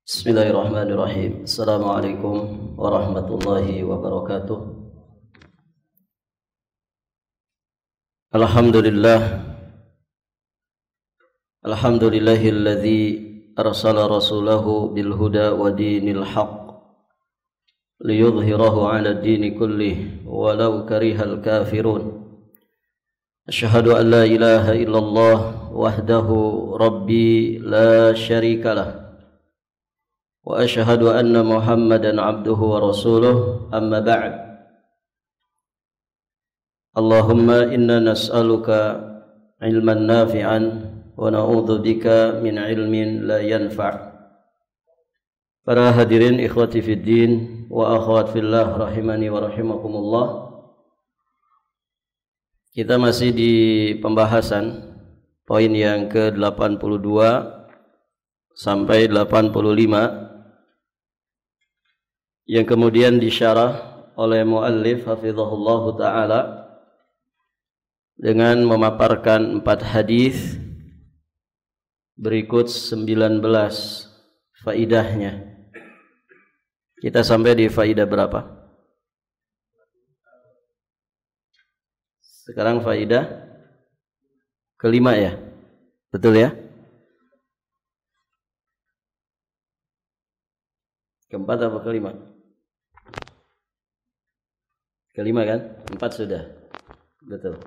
Bismillahirrahmanirrahim. Assalamualaikum warahmatullahi wabarakatuh. Alhamdulillahilladzi arsala rasulahu bil huda wa dinil haqq liyudhhirahu 'ala ad-dini kullih walau karihal kafirun. Asyhadu an la ilaha illallah wahdahu rabbi la syarikalah wa asyhadu anna Muhammadan abduhu wa rasuluh, amma ba'd. Allahumma inna nas'aluka ilman nafi'an wa na'udzu bika min ilmin la yanfa'. Para hadirin ikhwati fid din wa akhwat fillah rahimani wa rahimakumullah. Kita masih di pembahasan poin yang ke-82 sampai 85 yang kemudian disyarah oleh muallif hafizahullah taala dengan memaparkan 4 hadis berikut 19 faidahnya. Kita sampai di faidah berapa? Sekarang faidah kelima ya? Betul ya? Keempat apa kelima? Kelima kan? 4 sudah. Betul.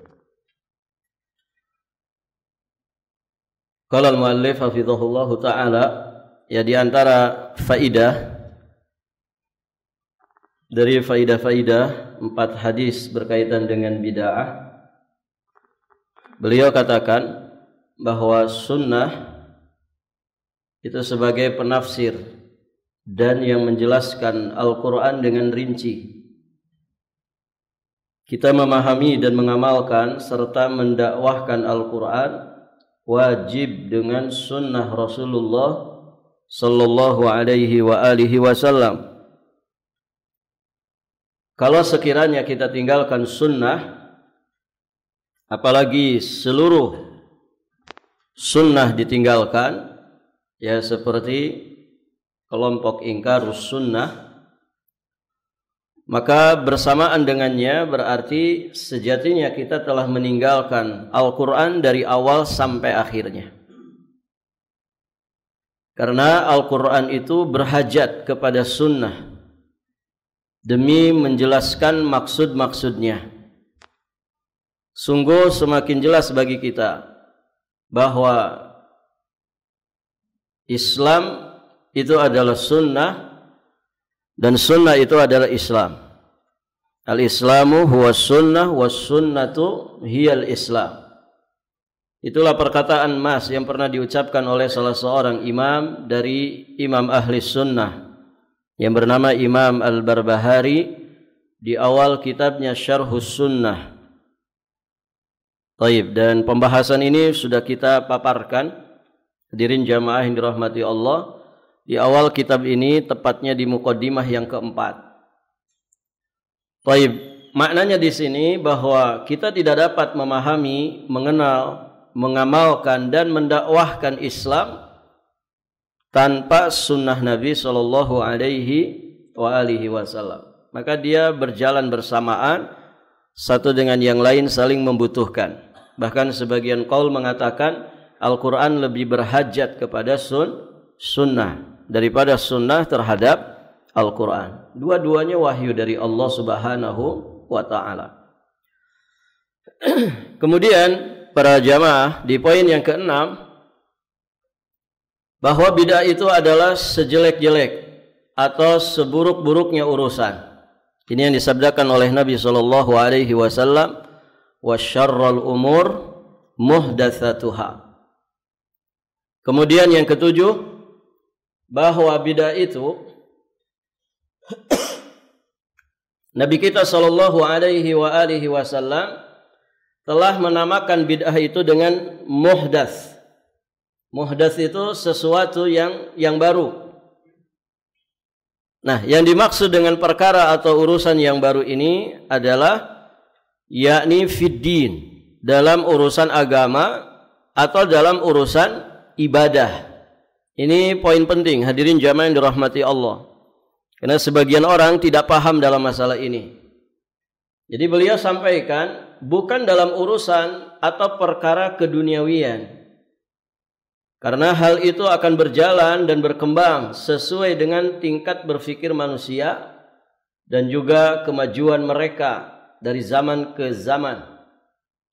Qala al-muallif hafizahullah taala, ya di antara faidah dari faidah-faidah 4 hadis berkaitan dengan bid'ah, beliau katakan bahwa sunnah itu sebagai penafsir dan yang menjelaskan Al-Quran dengan rinci. Kita memahami dan mengamalkan serta mendakwahkan Al-Quran wajib dengan sunnah Rasulullah sallallahu alaihi wa alihi wasallam. Kalau sekiranya kita tinggalkan sunnah, apalagi seluruh sunnah ditinggalkan, ya seperti kelompok ingkarus sunnah, maka bersamaan dengannya berarti sejatinya kita telah meninggalkan Al-Quran dari awal sampai akhirnya. Karena Al-Quran itu berhajat kepada sunnah demi menjelaskan maksud-maksudnya. Sungguh semakin jelas bagi kita bahwa Islam itu adalah sunnah dan sunnah itu adalah Islam. Al-Islamu huwa sunnah was sunnatu hiyal Islam. Itulah perkataan emas yang pernah diucapkan oleh salah seorang imam dari imam ahli sunnah yang bernama Imam Al-Barbahari di awal kitabnya Syarhus Sunnah. Baik, dan pembahasan ini sudah kita paparkan, hadirin jamaah yang dirahmati Allah, di awal kitab ini, tepatnya di muqaddimah yang keempat. Baik, maknanya di sini bahwa kita tidak dapat memahami, mengenal, mengamalkan dan mendakwahkan Islam tanpa sunnah Nabi sallallahu alaihi wasallam. Maka dia berjalan bersamaan, satu dengan yang lain saling membutuhkan. Bahkan sebagian qaul mengatakan Al-Quran lebih berhajat kepada sunnah daripada sunnah terhadap Al-Quran. Dua-duanya wahyu dari Allah subhanahu wa ta'ala. Kemudian para jamaah di poin yang ke-6, bahwa bid'ah itu adalah sejelek-jelek atau seburuk-buruknya urusan. Ini yang disabdakan oleh Nabi sallallahu alaihi wasallam, wasyarrul umur muhdatsatuha. Kemudian yang ketujuh, bahwa bid'ah itu Nabi kita sallallahu alaihi wasallam telah menamakan bid'ah itu dengan muhdats. Muhdats itu sesuatu yang baru. Nah, yang dimaksud dengan perkara atau urusan yang baru ini adalah yakni fiddin, dalam urusan agama atau dalam urusan ibadah. Ini poin penting, hadirin jamaah yang dirahmati Allah. Karena sebagian orang tidak paham dalam masalah ini. Jadi beliau sampaikan, bukan dalam urusan atau perkara keduniawian. Karena hal itu akan berjalan dan berkembang sesuai dengan tingkat berfikir manusia dan juga kemajuan mereka dari zaman ke zaman.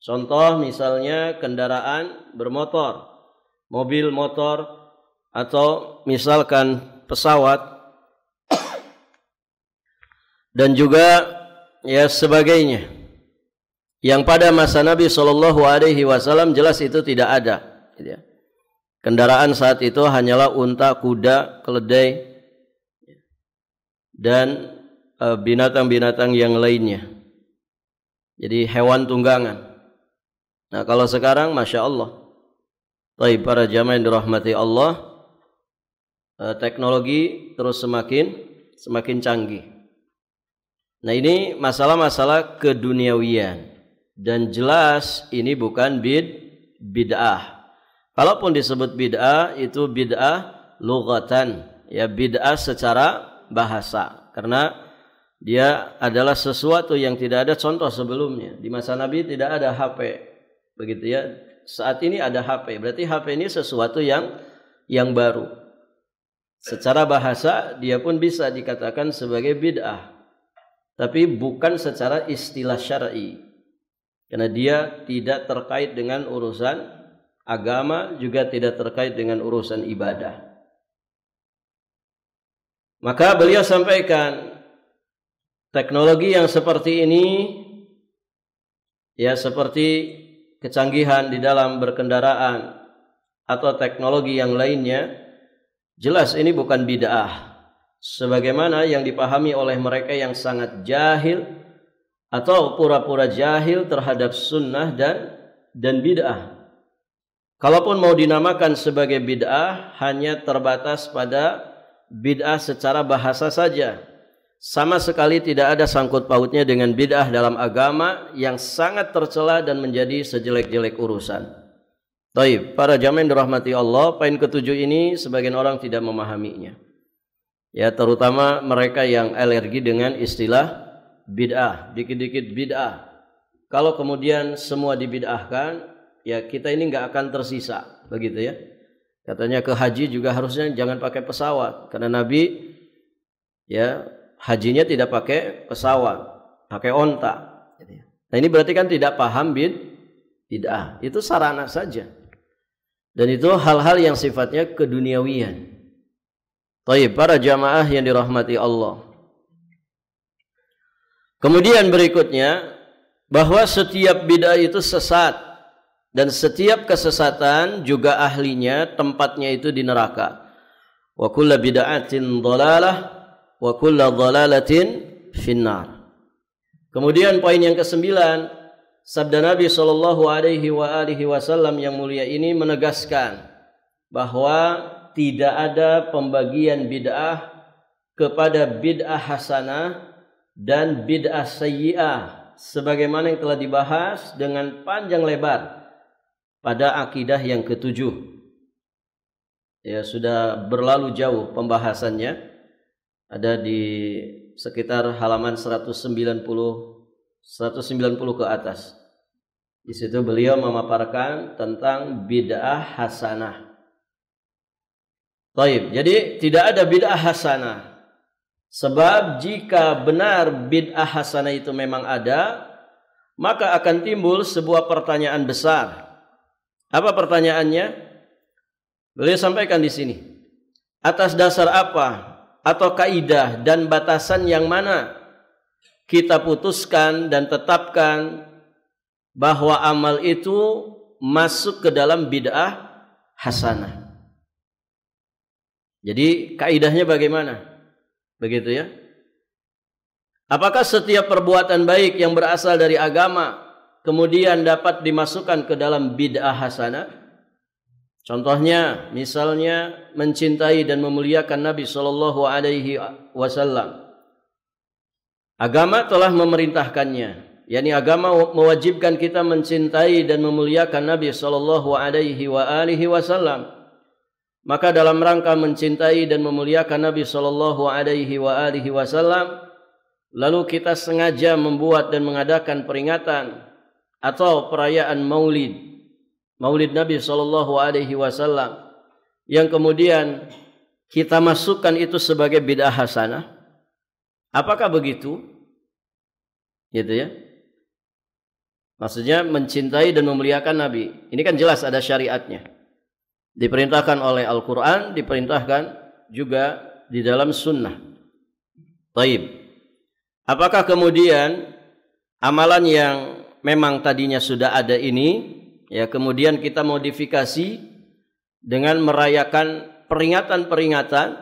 Contoh misalnya kendaraan bermotor, mobil motor, atau misalkan pesawat dan juga ya sebagainya. Yang pada masa Nabi SAW jelas itu tidak ada. Kendaraan saat itu hanyalah unta, kuda, keledai, dan binatang-binatang yang lainnya. Jadi hewan tunggangan. Nah kalau sekarang Masya Allah. Baik para jamaah yang dirahmati Allah, teknologi terus semakin canggih. Nah ini masalah-masalah keduniawian. Dan jelas ini bukan bid'ah. Kalaupun disebut bid'ah, itu bid'ah lughatan, ya bid'ah secara bahasa. Karena dia adalah sesuatu yang tidak ada contoh sebelumnya. Di masa Nabi tidak ada HP, begitu ya. Saat ini ada HP, berarti HP ini sesuatu yang baru. Secara bahasa dia pun bisa dikatakan sebagai bid'ah, tapi bukan secara istilah syar'i. Karena dia tidak terkait dengan urusan agama, juga tidak terkait dengan urusan ibadah. Maka beliau sampaikan, teknologi yang seperti ini, ya seperti kecanggihan di dalam berkendaraan atau teknologi yang lainnya, jelas ini bukan bid'ah. Sebagaimana yang dipahami oleh mereka yang sangat jahil atau pura-pura jahil terhadap sunnah dan bid'ah. Kalaupun mau dinamakan sebagai bid'ah, hanya terbatas pada bid'ah secara bahasa saja. Sama sekali tidak ada sangkut pautnya dengan bid'ah dalam agama yang sangat tercela dan menjadi sejelek-jelek urusan. Baik, para jamaah yang dirahmati Allah, poin ketujuh ini sebagian orang tidak memahaminya. Ya, terutama mereka yang alergi dengan istilah bid'ah, dikit-dikit bid'ah. Kalau kemudian semua dibid'ahkan, ya kita ini nggak akan tersisa, begitu ya. Katanya ke haji juga harusnya jangan pakai pesawat, karena Nabi ya hajinya tidak pakai pesawat, pakai onta. Nah ini berarti kan tidak paham bid'ah. Itu sarana saja. Dan itu hal-hal yang sifatnya keduniawian. Baik, para jamaah yang dirahmati Allah. Kemudian berikutnya, bahwa setiap bid'ah itu sesat. Dan setiap kesesatan juga ahlinya, tempatnya itu di neraka. Wa kulla bid'atin dhalalah wa kulla dhalalatin finnar. Kemudian poin yang ke-9, sabda Nabi SAW yang mulia ini menegaskan bahwa tidak ada pembagian bid'ah kepada bid'ah hasanah dan bid'ah sayyi'ah, sebagaimana yang telah dibahas dengan panjang lebar pada akidah yang ketujuh. Ya, sudah berlalu jauh pembahasannya, ada di sekitar halaman 190 ke atas. Di situ beliau memaparkan tentang bid'ah hasanah. Baik, jadi tidak ada bid'ah hasanah. Sebab jika benar bid'ah hasanah itu memang ada, maka akan timbul sebuah pertanyaan besar. Apa pertanyaannya? Beliau sampaikan di sini. Atas dasar apa atau kaidah dan batasan yang mana kita putuskan dan tetapkan bahwa amal itu masuk ke dalam bid'ah hasanah? Jadi kaidahnya bagaimana? Begitu ya. Apakah setiap perbuatan baik yang berasal dari agama kemudian dapat dimasukkan ke dalam bid'ah hasanah? Contohnya, misalnya mencintai dan memuliakan Nabi SAW. Agama telah memerintahkannya, yakni agama mewajibkan kita mencintai dan memuliakan Nabi SAW. maka dalam rangka mencintai dan memuliakan Nabi sallallahu alaihi wasallam, lalu kita sengaja membuat dan mengadakan peringatan atau perayaan Maulid Nabi sallallahu alaihi wasallam yang kemudian kita masukkan itu sebagai bid'ah hasanah. Apakah begitu? Gitu ya. Maksudnya mencintai dan memuliakan Nabi. Ini kan jelas ada syariatnya. Diperintahkan oleh Al-Quran, diperintahkan juga di dalam sunnah. Taib. Apakah kemudian amalan yang memang tadinya sudah ada ini, ya kemudian kita modifikasi dengan merayakan peringatan-peringatan,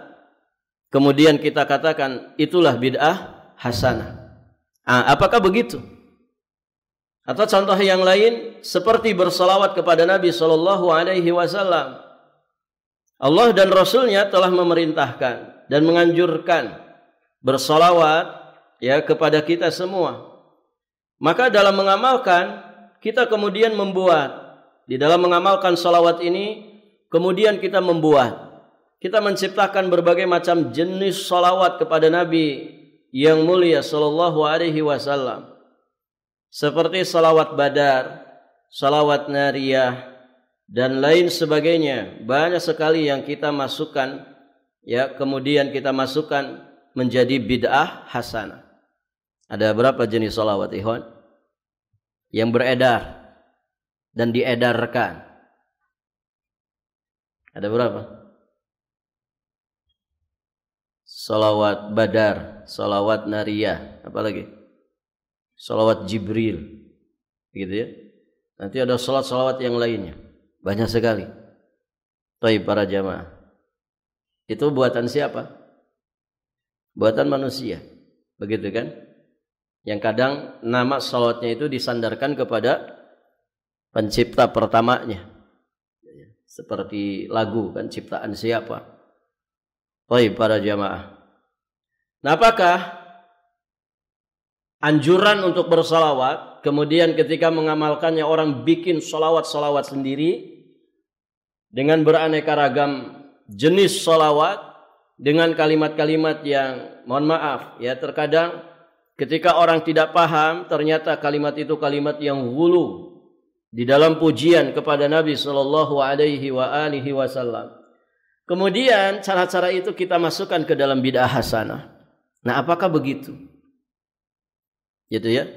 kemudian kita katakan itulah bid'ah hasanah. Apakah begitu? Atau contoh yang lain seperti bersalawat kepada Nabi sallallahu alaihi wasallam. Allah dan Rasulnya telah memerintahkan dan menganjurkan bersalawat ya kepada kita semua. Maka dalam mengamalkan kita kemudian membuat, di dalam mengamalkan salawat ini kemudian kita menciptakan berbagai macam jenis salawat kepada Nabi yang mulia sallallahu alaihi wasallam. Seperti salawat badar, salawat nariyah dan lain sebagainya. Banyak sekali yang kita masukkan ya, kemudian kita masukkan menjadi bid'ah hasanah. Ada berapa jenis salawat ikhwan yang beredar dan diedarkan? Ada berapa? Salawat badar, salawat nariyah, apa lagi? Salawat Jibril, gitu ya. Nanti ada salawat yang lainnya. Banyak sekali. Taib para jamaah. Itu buatan siapa? Buatan manusia. Begitu kan? Yang kadang nama salawatnya itu disandarkan kepada pencipta pertamanya. Seperti lagu kan, ciptaan siapa? Taib para jamaah. Nah, apakah anjuran untuk bersalawat, kemudian ketika mengamalkannya orang bikin salawat-salawat sendiri dengan beraneka ragam jenis salawat dengan kalimat-kalimat yang mohon maaf ya, terkadang ketika orang tidak paham ternyata kalimat itu kalimat yang ghulu di dalam pujian kepada Nabi sallallahu alaihi wasallam. Kemudian cara-cara itu kita masukkan ke dalam bid'ah hasanah. Nah, apakah begitu? Gitu ya.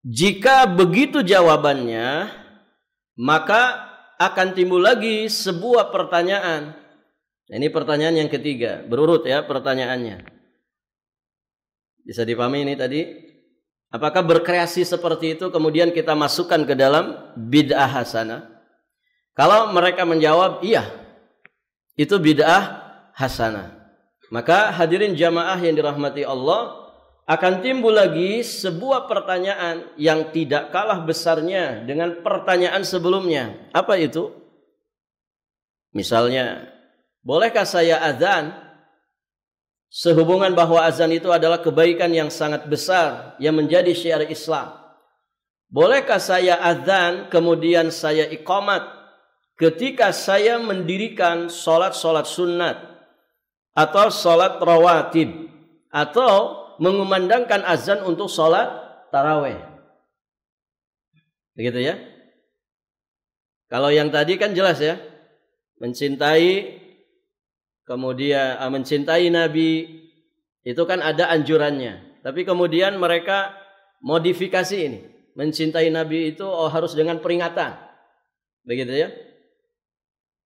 Jika begitu jawabannya, maka akan timbul lagi sebuah pertanyaan. Ini pertanyaan yang ketiga, berurut ya pertanyaannya. Bisa dipahami ini tadi? Apakah berkreasi seperti itu kemudian kita masukkan ke dalam bid'ah hasanah? Kalau mereka menjawab iya, itu bid'ah hasanah, maka hadirin jamaah yang dirahmati Allah, akan timbul lagi sebuah pertanyaan yang tidak kalah besarnya dengan pertanyaan sebelumnya. Apa itu? Misalnya, bolehkah saya azan? Sehubungan bahwa azan itu adalah kebaikan yang sangat besar yang menjadi syiar Islam. Bolehkah saya azan kemudian saya iqamat ketika saya mendirikan sholat-sholat sunat atau sholat rawatib atau mengumandangkan azan untuk sholat tarawih? Begitu ya. Kalau yang tadi kan jelas ya, mencintai kemudian mencintai Nabi itu kan ada anjurannya. Tapi kemudian mereka modifikasi ini, mencintai Nabi itu harus dengan peringatan. Begitu ya.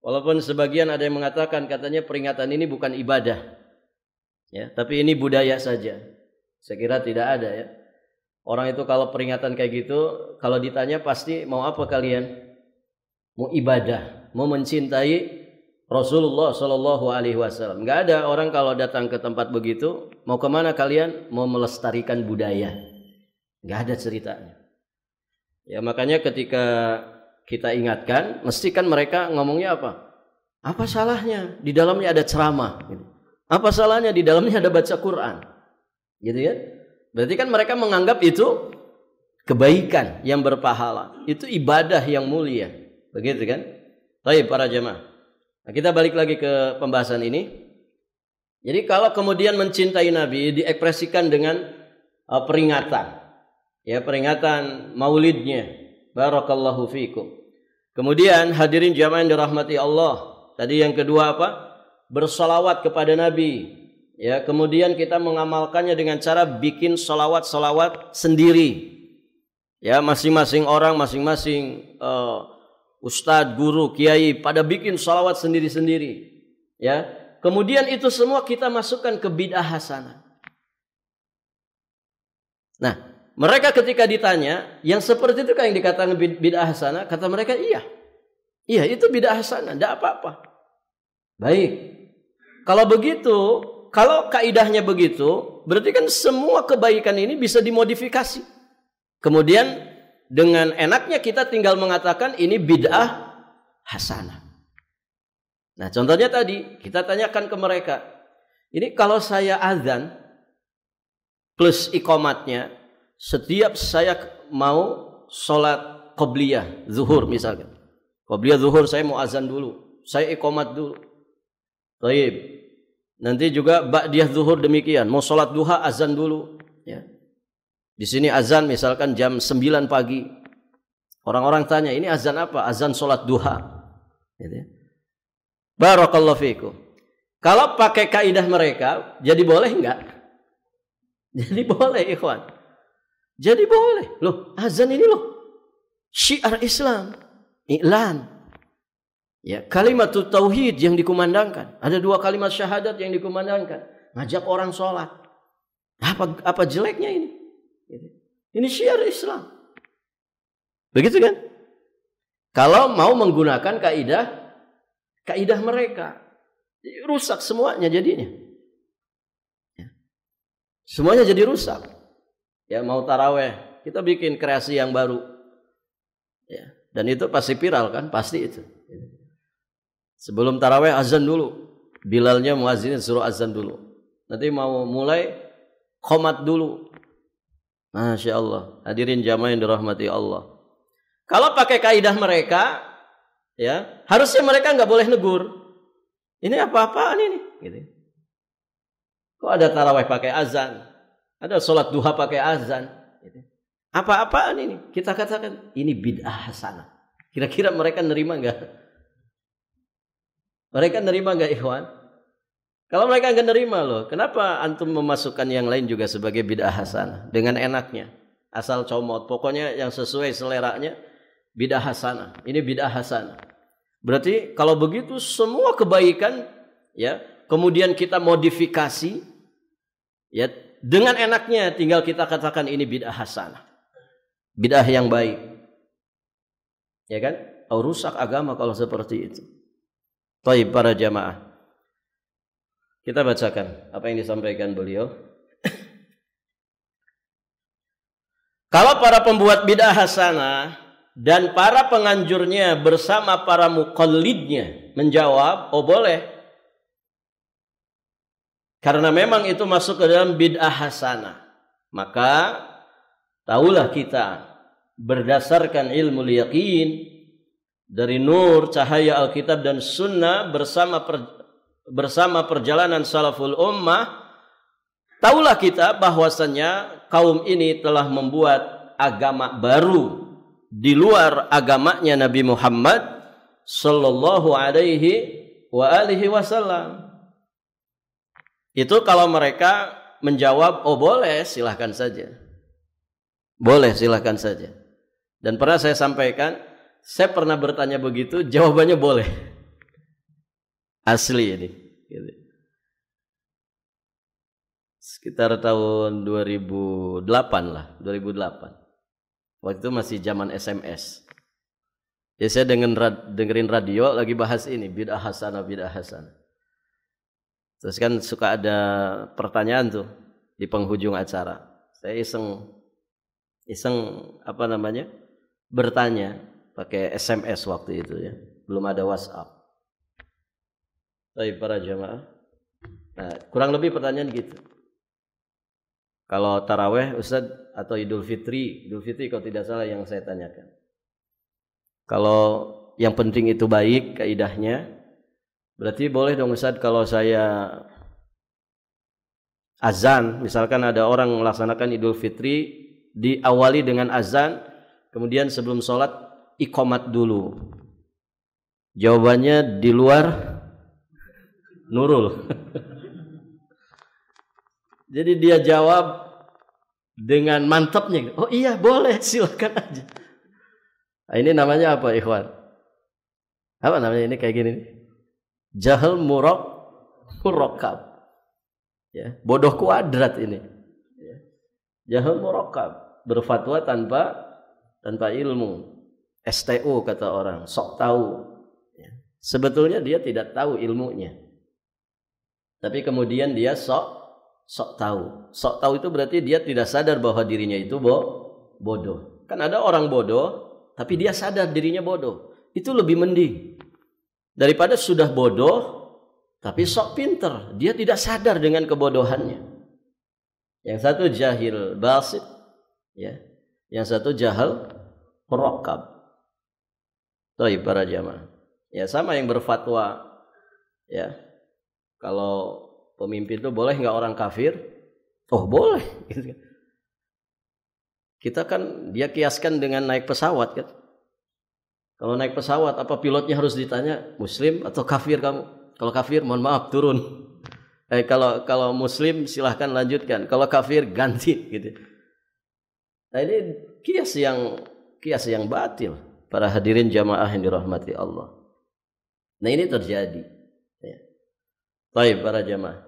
Walaupun sebagian ada yang mengatakan katanya peringatan ini bukan ibadah. Ya, tapi ini budaya saja. Saya kira tidak ada ya. Orang itu kalau peringatan kayak gitu, kalau ditanya pasti mau apa kalian? Mau ibadah, mau mencintai Rasulullah Shallallahu Alaihi Wasallam. Nggak ada orang kalau datang ke tempat begitu, mau kemana kalian? Mau melestarikan budaya. Nggak ada ceritanya. Ya makanya ketika kita ingatkan, mesti kan mereka ngomongnya apa? Apa salahnya? Di dalamnya ada ceramah. Apa salahnya? Di dalamnya ada baca Quran. Gitu ya. Berarti kan mereka menganggap itu kebaikan yang berpahala. Itu ibadah yang mulia. Begitu kan? Baik para jemaah. Nah, kita balik lagi ke pembahasan ini. Jadi kalau kemudian mencintai Nabi diekspresikan dengan peringatan. Ya, peringatan maulidnya. Barakallahu fiikum. Kemudian hadirin jamaah yang dirahmati Allah. Tadi yang kedua apa? Bersalawat kepada Nabi. Ya, kemudian kita mengamalkannya dengan cara bikin salawat-salawat sendiri. Ya, masing-masing orang, masing-masing ustadz, guru, kiai pada bikin salawat sendiri-sendiri. Ya, kemudian itu semua kita masukkan ke bid'ah hasanah. Nah, mereka ketika ditanya, yang seperti itu kan yang dikatakan bid'ah hasanah, kata mereka iya. Iya, itu bid'ah hasanah, tidak apa-apa. Baik. Kalau begitu, kalau kaidahnya begitu, berarti kan semua kebaikan ini bisa dimodifikasi. Kemudian dengan enaknya kita tinggal mengatakan ini bid'ah hasanah. Nah, contohnya tadi kita tanyakan ke mereka, ini kalau saya azan plus iqamatnya, setiap saya mau sholat qobliyah zuhur misalkan, qobliyah zuhur saya mau azan dulu, saya iqamat dulu. Baik. Nanti juga ba'diyah zuhur demikian, mau sholat duha azan dulu. Ya. Di sini azan misalkan jam 9 pagi. Orang-orang tanya, ini azan apa? Azan sholat duha. Gitu. Barakallahu fiikum. Kalau pakai kaidah mereka, jadi boleh enggak? Jadi boleh, ikhwan. Jadi boleh. Loh, azan ini loh syiar Islam, i'lan. Ya, kalimat tauhid yang dikumandangkan. Ada 2 kalimat syahadat yang dikumandangkan. Ngajak orang sholat. Apa jeleknya ini? Ini syiar Islam. Begitu kan? Kalau mau menggunakan kaidah mereka, rusak semuanya jadinya. Ya. Semuanya jadi rusak. Ya, mau taraweh, kita bikin kreasi yang baru. Ya, dan itu pasti viral kan? Pasti itu. Sebelum taraweh azan dulu. Bilalnya muazinin suruh azan dulu. Nanti mau mulai qomat dulu. Masya Allah. Hadirin jamaah yang dirahmati Allah. Kalau pakai kaidah mereka, ya harusnya mereka nggak boleh negur. Ini apa-apaan ini? Gitu. Kok ada tarawih pakai azan? Ada sholat duha pakai azan? Gitu. Apa-apaan ini? Kita katakan ini bid'ah hasanah. Kira-kira mereka nerima nggak? Mereka nerima nggak, ikhwan? Kalau mereka nggak nerima loh, kenapa antum memasukkan yang lain juga sebagai bid'ah hasanah dengan enaknya, asal comot, pokoknya yang sesuai seleranya bid'ah hasanah. Ini bid'ah hasanah. Berarti kalau begitu semua kebaikan, ya, kemudian kita modifikasi, ya, dengan enaknya tinggal kita katakan ini bid'ah hasanah, bid'ah yang baik, ya kan? Oh, rusak agama kalau seperti itu. Baik para jamaah. Kita bacakan apa yang disampaikan beliau. Kalau para pembuat bid'ah hasanah dan para penganjurnya bersama para muqallidnya menjawab, oh boleh. Karena memang itu masuk ke dalam bid'ah hasanah. Maka tahulah kita berdasarkan ilmu yaqin dari nur cahaya Alkitab dan Sunnah bersama perjalanan salaful ummah, tahulah kita bahwasannya kaum ini telah membuat agama baru di luar agamanya Nabi Muhammad sallallahu alaihi wa alihi wasallam. Itu kalau mereka menjawab, oh boleh, silahkan saja. Boleh, silahkan saja. Dan pernah saya sampaikan, saya pernah bertanya begitu, jawabannya boleh. Asli ini. Gitu. Sekitar tahun 2008 lah, 2008. Waktu itu masih zaman SMS. Jadi saya dengerin radio lagi bahas ini, bid'ah hasanah, bid'ah hasanah. Terus kan suka ada pertanyaan tuh di penghujung acara. Saya iseng apa namanya? Bertanya pakai SMS waktu itu ya. Belum ada WhatsApp. Baik para jamaah. Nah, kurang lebih pertanyaan gitu. Kalau taraweh Ustaz atau Idul Fitri kalau tidak salah yang saya tanyakan. Kalau yang penting itu baik kaidahnya, Berarti boleh dong Ustaz kalau saya azan, misalkan ada orang melaksanakan Idul Fitri diawali dengan azan, kemudian sebelum sholat iqamat dulu. Jawabannya di luar Nurul. Jadi dia jawab dengan mantapnya, oh iya boleh, silakan aja. Nah, ini namanya apa ikhwan? Apa namanya ini kayak gini? Jahal murakkab. Ya, bodoh kuadrat ini. Ya. Jahal murakkab, berfatwa tanpa ilmu. STU kata orang, sok tahu. Ya. Sebetulnya dia tidak tahu ilmunya. Tapi kemudian dia sok tahu. Sok tahu itu berarti dia tidak sadar bahwa dirinya itu bodoh. Kan ada orang bodoh, tapi dia sadar dirinya bodoh. Itu lebih mending. Daripada sudah bodoh, tapi sok pinter. Dia tidak sadar dengan kebodohannya. Yang satu jahil basit, ya. Yang satu jahal murakkab. Baik para jamaah. Ya sama yang berfatwa, ya. Kalau pemimpin itu boleh nggak orang kafir? Oh boleh. Kita kan dia kiaskan dengan naik pesawat kan. Kalau naik pesawat apa pilotnya harus ditanya Muslim atau kafir kamu? Kalau kafir mohon maaf turun. Kalau Muslim silahkan lanjutkan. Kalau kafir ganti gitu. Nah ini kias yang batil. Para hadirin jamaah yang dirahmati Allah. Nah ini terjadi. Ya. Baik para jamaah.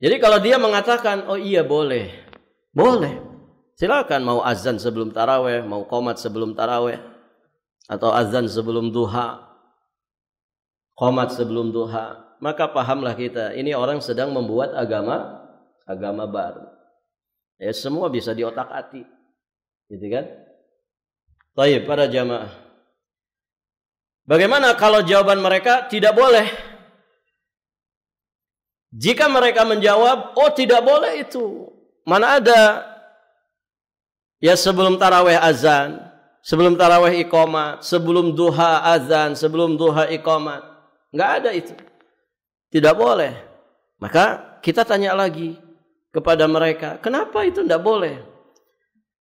Jadi kalau dia mengatakan oh iya boleh. Silakan mau azan sebelum taraweh, mau qomat sebelum taraweh, atau azan sebelum duha, qomat sebelum duha, maka pahamlah kita ini orang sedang membuat agama baru. Ya semua bisa diotak-atik, gitu kan? Baik para jamaah. Bagaimana kalau jawaban mereka tidak boleh? Jika mereka menjawab, oh tidak boleh itu, mana ada? Ya sebelum taraweh azan, sebelum taraweh iqamat, sebelum duha azan, sebelum duha iqamat. Enggak ada itu. Tidak boleh. Maka kita tanya lagi kepada mereka, kenapa itu tidak boleh?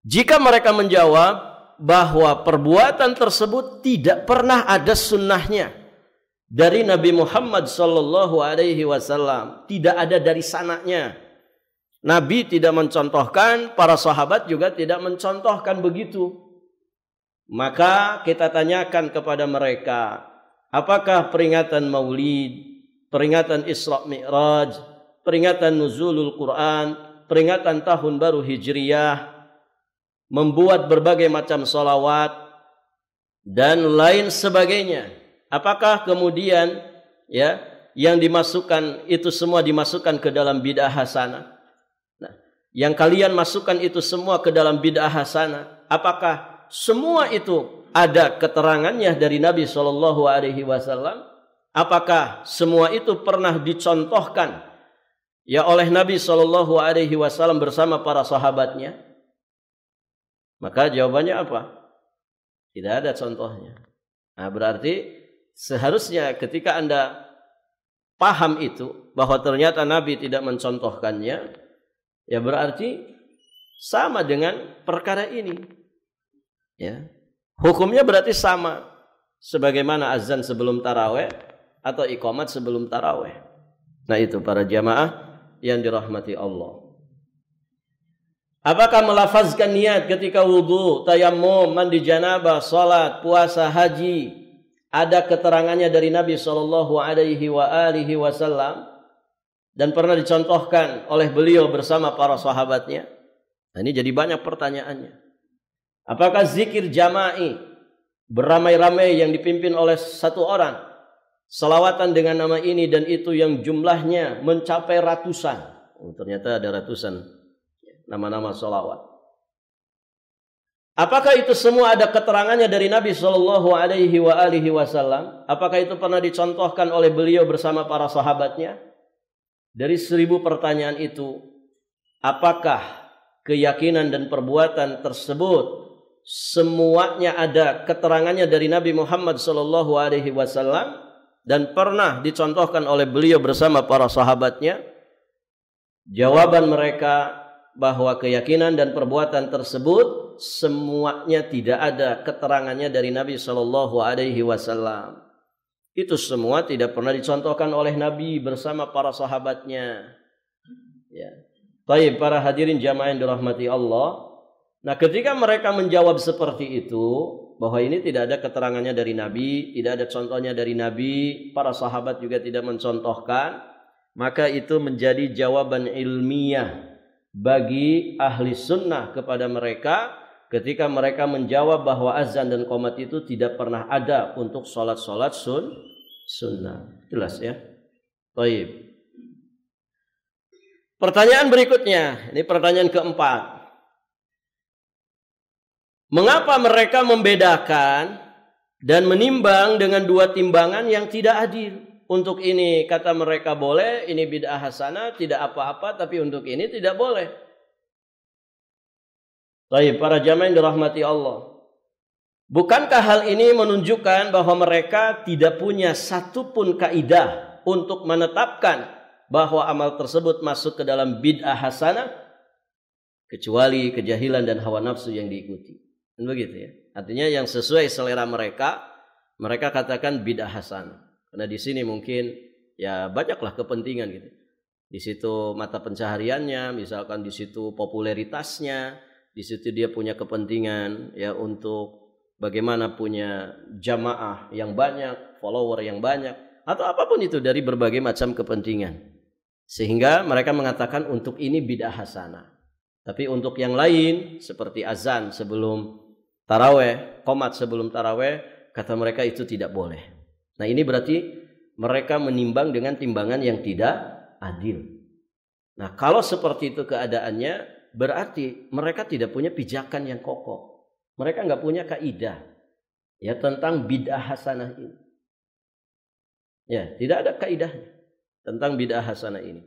Jika mereka menjawab bahwa perbuatan tersebut tidak pernah ada sunnahnya dari Nabi Muhammad sallallahu alaihi wasallam, tidak ada dari sananya. Nabi tidak mencontohkan, para sahabat juga tidak mencontohkan begitu. Maka kita tanyakan kepada mereka, apakah peringatan Maulid, peringatan Isra Mi'raj, peringatan Nuzulul Quran, peringatan Tahun Baru Hijriyah, membuat berbagai macam salawat dan lain sebagainya. Apakah kemudian ya yang dimasukkan itu semua dimasukkan ke dalam bid'ah hasanah? Yang kalian masukkan itu semua ke dalam bid'ah hasanah, apakah semua itu ada keterangannya dari Nabi Shallallahu Alaihi Wasallam? Apakah semua itu pernah dicontohkan ya oleh Nabi Shallallahu Alaihi Wasallam bersama para sahabatnya? Maka jawabannya apa? Tidak ada contohnya. Nah, berarti seharusnya ketika Anda paham itu bahwa ternyata Nabi tidak mencontohkannya, ya berarti sama dengan perkara ini. Ya. Hukumnya berarti sama sebagaimana azan sebelum taraweh atau iqamat sebelum taraweh. Nah itu para jamaah yang dirahmati Allah. Apakah melafazkan niat ketika wudu, tayammum, mandi janabah, salat, puasa, haji ada keterangannya dari Nabi sallallahu alaihi wasallam dan pernah dicontohkan oleh beliau bersama para sahabatnya? Nah, ini jadi banyak pertanyaannya. Apakah zikir jama'i beramai-ramai yang dipimpin oleh satu orang, selawatan dengan nama ini dan itu yang jumlahnya mencapai ratusan? Oh, ternyata ada ratusan nama-nama salawat. Apakah itu semua ada keterangannya dari Nabi sallallahu alaihi wasallam? Apakah itu pernah dicontohkan oleh beliau bersama para sahabatnya? Dari 1000 pertanyaan itu, apakah keyakinan dan perbuatan tersebut semuanya ada keterangannya dari Nabi Muhammad sallallahu alaihi wasallam? dan pernah dicontohkan oleh beliau bersama para sahabatnya, jawaban mereka bahwa keyakinan dan perbuatan tersebut semuanya tidak ada keterangannya dari Nabi Shallallahu Alaihi Wasallam. Itu semua tidak pernah dicontohkan oleh Nabi bersama para sahabatnya. Ya. Baik, para hadirin jamaah yang dirahmati Allah. Nah, ketika mereka menjawab seperti itu, bahwa ini tidak ada keterangannya dari Nabi, tidak ada contohnya dari Nabi, para sahabat juga tidak mencontohkan, maka itu menjadi jawaban ilmiah bagi ahli sunnah kepada mereka ketika mereka menjawab bahwa azan dan qomat itu tidak pernah ada untuk sholat-sholat sunnah. Jelas ya? Baik. Pertanyaan berikutnya, ini pertanyaan keempat. Mengapa mereka membedakan dan menimbang dengan dua timbangan yang tidak adil? Untuk ini kata mereka boleh, ini bid'ah hasanah, tidak apa-apa, tapi untuk ini tidak boleh. Baik, para jamaah yang dirahmati Allah. Bukankah hal ini menunjukkan bahwa mereka tidak punya satupun kaidah untuk menetapkan bahwa amal tersebut masuk ke dalam bid'ah hasanah, kecuali kejahilan dan hawa nafsu yang diikuti? Begitu ya. Artinya yang sesuai selera mereka, mereka katakan bid'ah hasanah. Karena di sini mungkin ya banyaklah kepentingan gitu. Di situ mata pencahariannya, misalkan di situ popularitasnya, di situ dia punya kepentingan ya untuk bagaimana punya jamaah yang banyak, follower yang banyak, atau apapun itu dari berbagai macam kepentingan. Sehingga mereka mengatakan untuk ini bid'ah hasanah. Tapi untuk yang lain seperti azan sebelum taraweh, qomat sebelum taraweh, kata mereka itu tidak boleh. Nah, ini berarti mereka menimbang dengan timbangan yang tidak adil. Nah, kalau seperti itu keadaannya, berarti mereka tidak punya pijakan yang kokoh. Mereka nggak punya kaidah ya tentang bid'ah hasanah ini. Ya, tidak ada kaidahnya tentang bid'ah hasanah ini.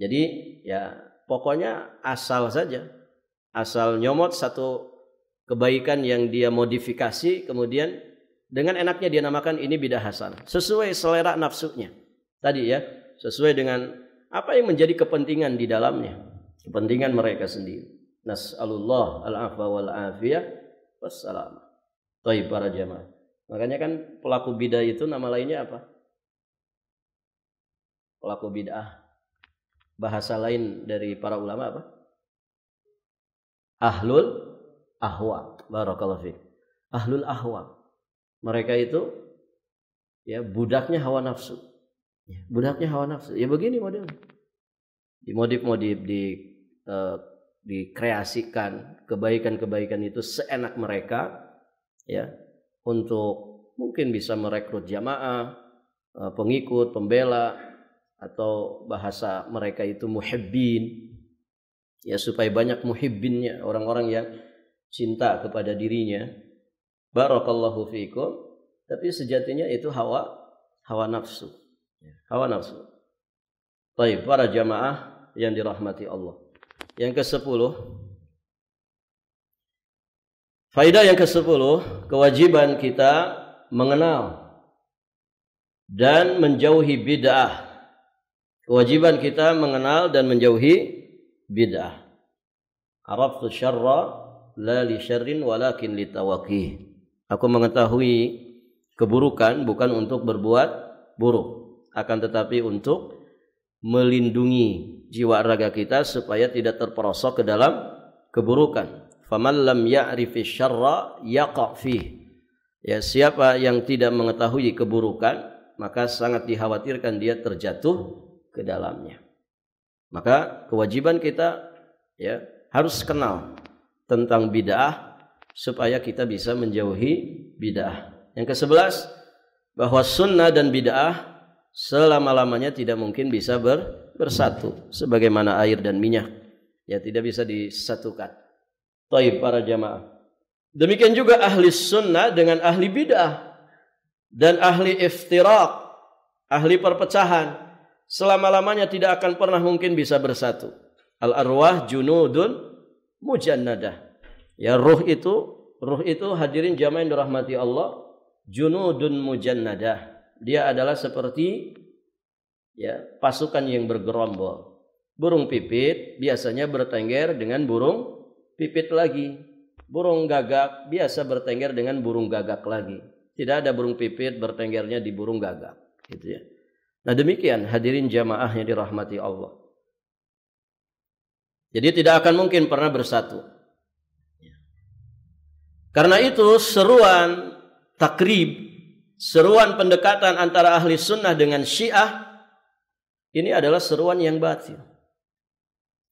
Jadi, ya pokoknya asal saja. Asal nyomot satu kebaikan yang dia modifikasi, kemudian dengan enaknya dia namakan ini bid'ah hasanah. Sesuai selera nafsunya. Tadi ya, sesuai dengan apa yang menjadi kepentingan di dalamnya. Kepentingan mereka sendiri. Nas'alullah al-afwa wal-afiyah wassalam. Baik para jamaah. Makanya kan pelaku bid'ah itu nama lainnya apa? Pelaku bid'ah. Bahasa lain dari para ulama apa? Ahlul ahwa. Barakallahu fiik. Ahlul ahwa. Mereka itu ya budaknya hawa nafsu. Ya, budaknya hawa nafsu. Ya begini modelnya. Dimodif-modif, dikreasikan kebaikan-kebaikan itu seenak mereka ya untuk mungkin bisa merekrut jamaah, pengikut, pembela, atau bahasa mereka itu muhibbin. Ya supaya banyak muhibbinnya, orang-orang yang cinta kepada dirinya. Barakallahu fiikum. Tapi sejatinya itu hawa nafsu. Hawa nafsu. Baik, para jamaah yang dirahmati Allah. Yang ke-10. Faedah yang ke-10, kewajiban kita mengenal dan menjauhi bid'ah. Kewajiban kita mengenal dan menjauhi bid'ah. Araftu syarra la li syarrin walakin li tawaqih. Aku mengetahui keburukan bukan untuk berbuat buruk, akan tetapi untuk melindungi jiwa raga kita supaya tidak terperosok ke dalam keburukan. Faman lam ya'rifi syarra yaqa' fih. Ya, siapa yang tidak mengetahui keburukan, maka sangat dikhawatirkan dia terjatuh ke dalamnya. Maka kewajiban kita ya harus kenal tentang bid'ah supaya kita bisa menjauhi bid'ah. Yang ke-11, bahwa sunnah dan bid'ah selama-lamanya tidak mungkin bisa bersatu sebagaimana air dan minyak. Ya, tidak bisa disatukan. Taib para jamaah. Demikian juga ahli sunnah dengan ahli bid'ah dan ahli iftiraq, ahli perpecahan, selama-lamanya tidak akan pernah mungkin bisa bersatu. Al-arwah junudun mujannadah. Ya, ruh itu hadirin jamaah yang dirahmati Allah, junudun mujannadah. dia adalah seperti pasukan yang bergerombol. Burung pipit biasanya bertengger dengan burung pipit lagi. Burung gagak biasa bertengger dengan burung gagak lagi. Tidak ada burung pipit bertenggernya di burung gagak, gitu ya. Nah, demikian hadirin jamaah yang dirahmati Allah. Jadi tidak akan mungkin pernah bersatu. Karena itu seruan takrib, seruan pendekatan antara ahli sunnah dengan syiah, ini adalah seruan yang batil.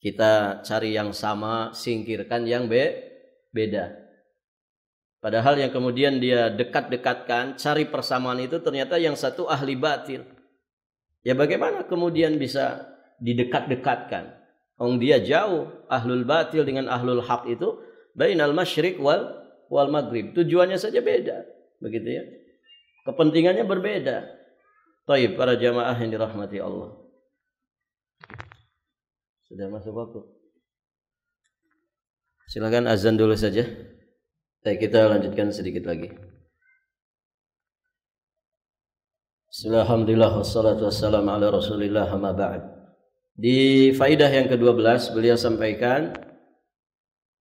Kita cari yang sama, singkirkan yang beda. Padahal yang kemudian dia dekat-dekatkan, cari persamaan itu ternyata yang satu ahli batil. Ya bagaimana kemudian bisa didekat-dekatkan? Dia jauh, ahlul batil dengan ahlul haq itu bainal masyriq wal maghrib. Tujuannya saja beda, begitu ya. Kepentingannya berbeda. Taib, para jamaah yang dirahmati Allah. Sudah masuk waktu. Silakan azan dulu saja. Kita lanjutkan sedikit lagi. Bismillahirrahmanirrahim. Wassalatu wassalamu ala Rasulillah amma ba'd. Di faidah yang ke-12 beliau sampaikan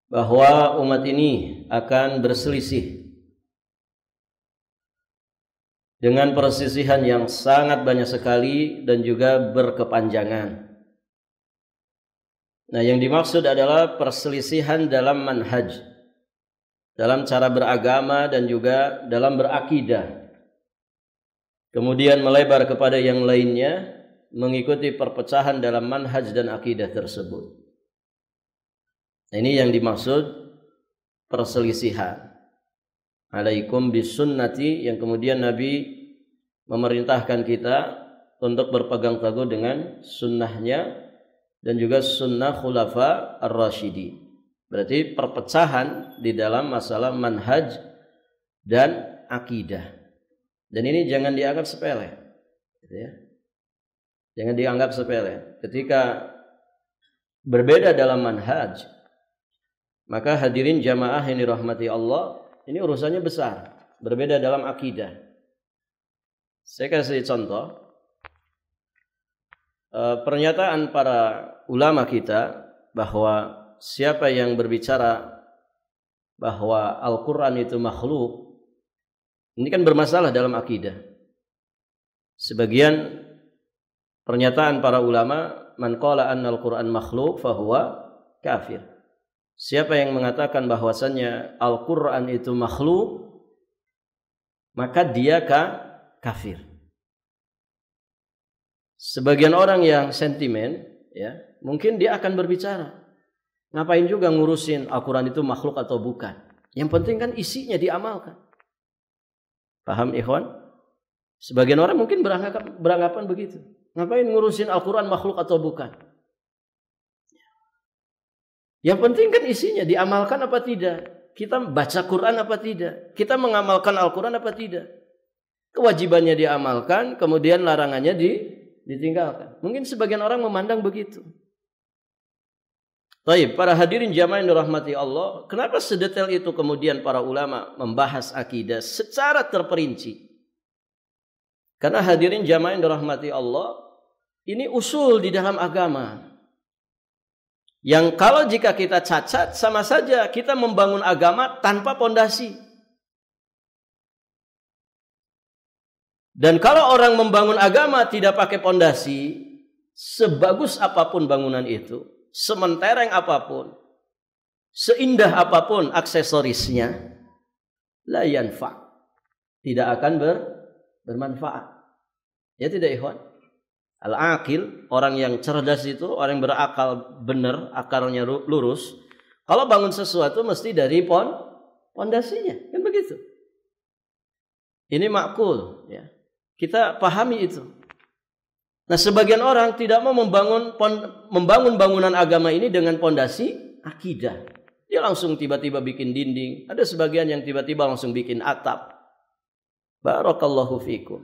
bahwa umat ini akan berselisih dengan persisihan yang sangat banyak sekali dan juga berkepanjangan. Nah, yang dimaksud adalah perselisihan dalam manhaj, dalam cara beragama dan juga dalam berakidah. Kemudian melebar kepada yang lainnya, mengikuti perpecahan dalam manhaj dan akidah tersebut. Nah, ini yang dimaksud perselisihan. Alaikum bisunnati, yang kemudian Nabi memerintahkan kita untuk berpegang teguh dengan sunnahnya dan juga sunnah khulafa ar-rasyidi. Berarti perpecahan di dalam masalah manhaj dan akidah. Dan ini jangan dianggap sepele, gitu ya. Jangan dianggap sepele. Ketika berbeda dalam manhaj, maka hadirin jamaah yang dirahmati Allah, ini urusannya besar. Berbeda dalam akidah. Saya kasih contoh. Pernyataan para ulama kita bahwa siapa yang berbicara bahwa Al-Quran itu makhluk, ini kan bermasalah dalam akidah. Sebagian pernyataan para ulama, man qala anna al-Quran makhluk fahuwa kafir. Siapa yang mengatakan bahwasannya Al-Quran itu makhluk, maka dia kafir. Sebagian orang yang sentimen, ya, mungkin dia akan berbicara, ngapain juga ngurusin Al-Quran itu makhluk atau bukan. Yang penting kan isinya diamalkan. Paham ikhwan? Sebagian orang mungkin beranggapan begitu. Ngapain ngurusin Al-Quran makhluk atau bukan? Yang penting kan isinya diamalkan apa tidak. Kita baca Quran apa tidak. Kita mengamalkan Al-Quran apa tidak. Kewajibannya diamalkan, kemudian larangannya ditinggalkan. Mungkin sebagian orang memandang begitu. Baik, para hadirin jamaah yang dirahmati Allah, kenapa sedetail itu kemudian para ulama membahas akidah secara terperinci? Karena hadirin jamaah yang dirahmati Allah, ini usul di dalam agama. Yang kalau jika kita cacat, sama saja kita membangun agama tanpa pondasi. Dan kalau orang membangun agama tidak pakai pondasi, sebagus apapun bangunan itu, sementereng apapun, seindah apapun aksesorisnya, la yanfa', tidak akan bermanfaat. Ya tidak ikhwan? Al-aqil, orang yang cerdas itu, orang yang berakal benar, akalnya lurus, kalau bangun sesuatu mesti dari pondasinya, kan begitu. Ini makul, ya. Kita pahami itu. Nah, sebagian orang tidak mau membangun bangunan agama ini dengan pondasi akidah. Dia langsung tiba-tiba bikin dinding. Ada sebagian yang tiba-tiba langsung bikin atap. Barakallahu fikum.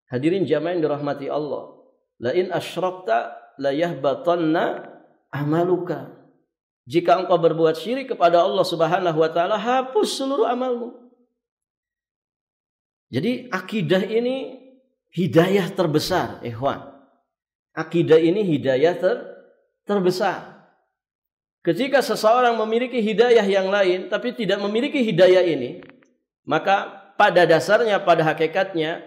Hadirin jamaah yang dirahmati Allah. La in asyrakta la yahbatanna amaluka. Jika engkau berbuat syirik kepada Allah Subhanahu wa taala, hapus seluruh amalmu. Jadi akidah ini hidayah terbesar, ikhwan. Akidah ini hidayah terbesar. Ketika seseorang memiliki hidayah yang lain tapi tidak memiliki hidayah ini, maka pada dasarnya, pada hakikatnya,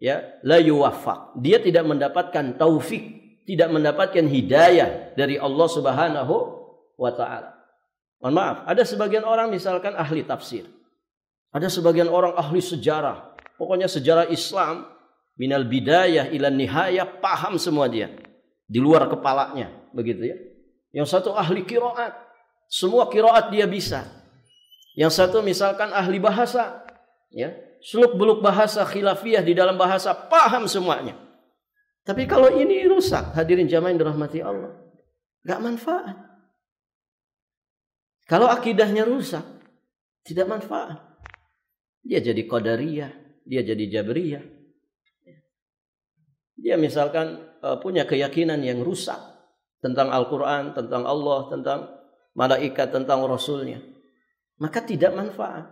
ya, la yuwaffaq. Dia tidak mendapatkan taufik, tidak mendapatkan hidayah dari Allah Subhanahu wa taala. Mohon maaf, ada sebagian orang misalkan ahli tafsir. Ada sebagian orang ahli sejarah. Pokoknya sejarah Islam minal bidayah ila nihayah paham semua dia. Di luar kepalanya, begitu ya. Yang satu ahli qiraat, semua qiraat dia bisa. Yang satu misalkan ahli bahasa, ya, seluk-beluk bahasa khilafiyah di dalam bahasa paham semuanya. Tapi kalau ini rusak, hadirin jamaah yang dirahmati Allah, enggak manfaat. Kalau akidahnya rusak, tidak manfaat. Dia jadi qadariyah, dia jadi jabriyah. Dia misalkan punya keyakinan yang rusak tentang Al-Quran, tentang Allah, tentang malaikat, tentang Rasulnya, maka tidak manfaat.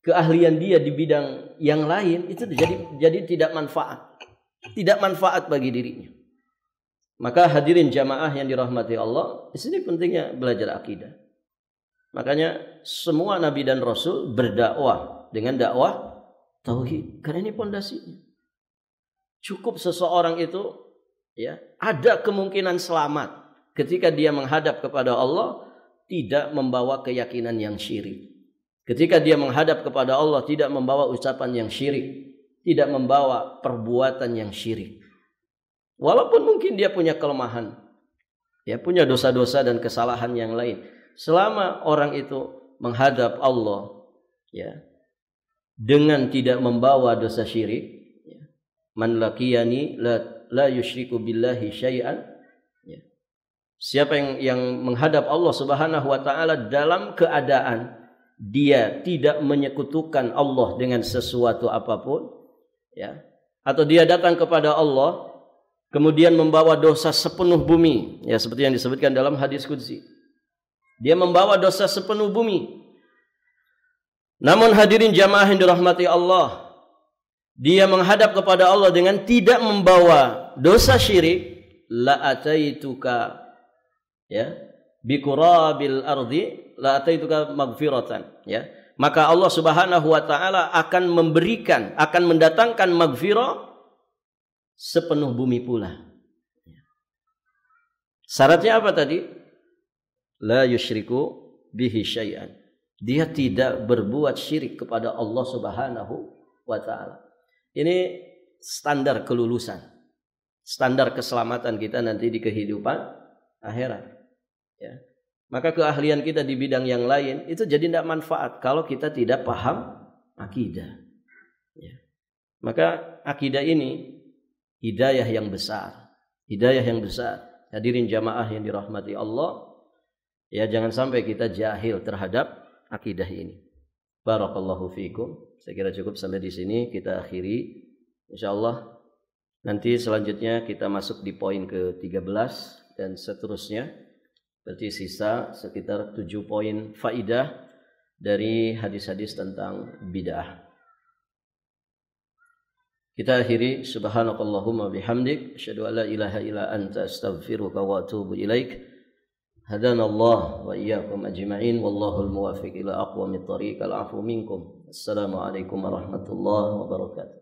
Keahlian dia di bidang yang lain itu jadi tidak manfaat. Tidak manfaat bagi dirinya. Maka hadirin jamaah yang dirahmati Allah, di sini pentingnya belajar akidah. Makanya semua nabi dan rasul berdakwah dengan dakwah tauhid, karena ini pondasinya. Cukup seseorang itu, ya, ada kemungkinan selamat ketika dia menghadap kepada Allah tidak membawa keyakinan yang syirik. Ketika dia menghadap kepada Allah tidak membawa ucapan yang syirik, tidak membawa perbuatan yang syirik. Walaupun mungkin dia punya kelemahan, ya, punya dosa-dosa dan kesalahan yang lain. Selama orang itu menghadap Allah, ya, dengan tidak membawa dosa syirik, man laqiyani la yusyriku billahi syai'an, ya. Siapa yang menghadap Allah Subhanahu wa taala dalam keadaan dia tidak menyekutukan Allah dengan sesuatu apapun, ya, atau dia datang kepada Allah kemudian membawa dosa sepenuh bumi, ya, seperti yang disebutkan dalam hadis qudsi. Dia membawa dosa sepenuh bumi. Namun hadirin jamaah yang dirahmati Allah, dia menghadap kepada Allah dengan tidak membawa dosa syirik, la ataituka, ya, bi qurabil ardi la ataituka maghfiratan, ya. Maka Allah Subhanahu wa taala akan memberikan, akan mendatangkan maghfirah sepenuh bumi pula. Syaratnya apa tadi? La yusyriku bihi syai'an. Dia tidak berbuat syirik kepada Allah Subhanahu wa taala. Ini standar kelulusan, standar keselamatan kita nanti di kehidupan akhirat, ya. Maka keahlian kita di bidang yang lain itu jadi tidak manfaat kalau kita tidak paham akidah, ya. Maka akidah ini hidayah yang besar, hidayah yang besar. Hadirin jamaah yang dirahmati Allah, ya, jangan sampai kita jahil terhadap akidah ini. Barakallahu fiikum. Saya kira cukup sampai di sini, kita akhiri. Insyaallah nanti selanjutnya kita masuk di poin ke-13 dan seterusnya. Berarti sisa sekitar 7 poin faidah dari hadis-hadis tentang bid'ah. Kita akhiri, subhanakallahumma bihamdik, asyhadu an la ilaha illa anta astaghfiruka wa atubu ilaik. Hadanallah wa iyyakum ajma'in, wallahul muwaffiq ila aqwamit thariq, al-'afwu minkum. Assalamualaikum warahmatullahi wabarakatuh.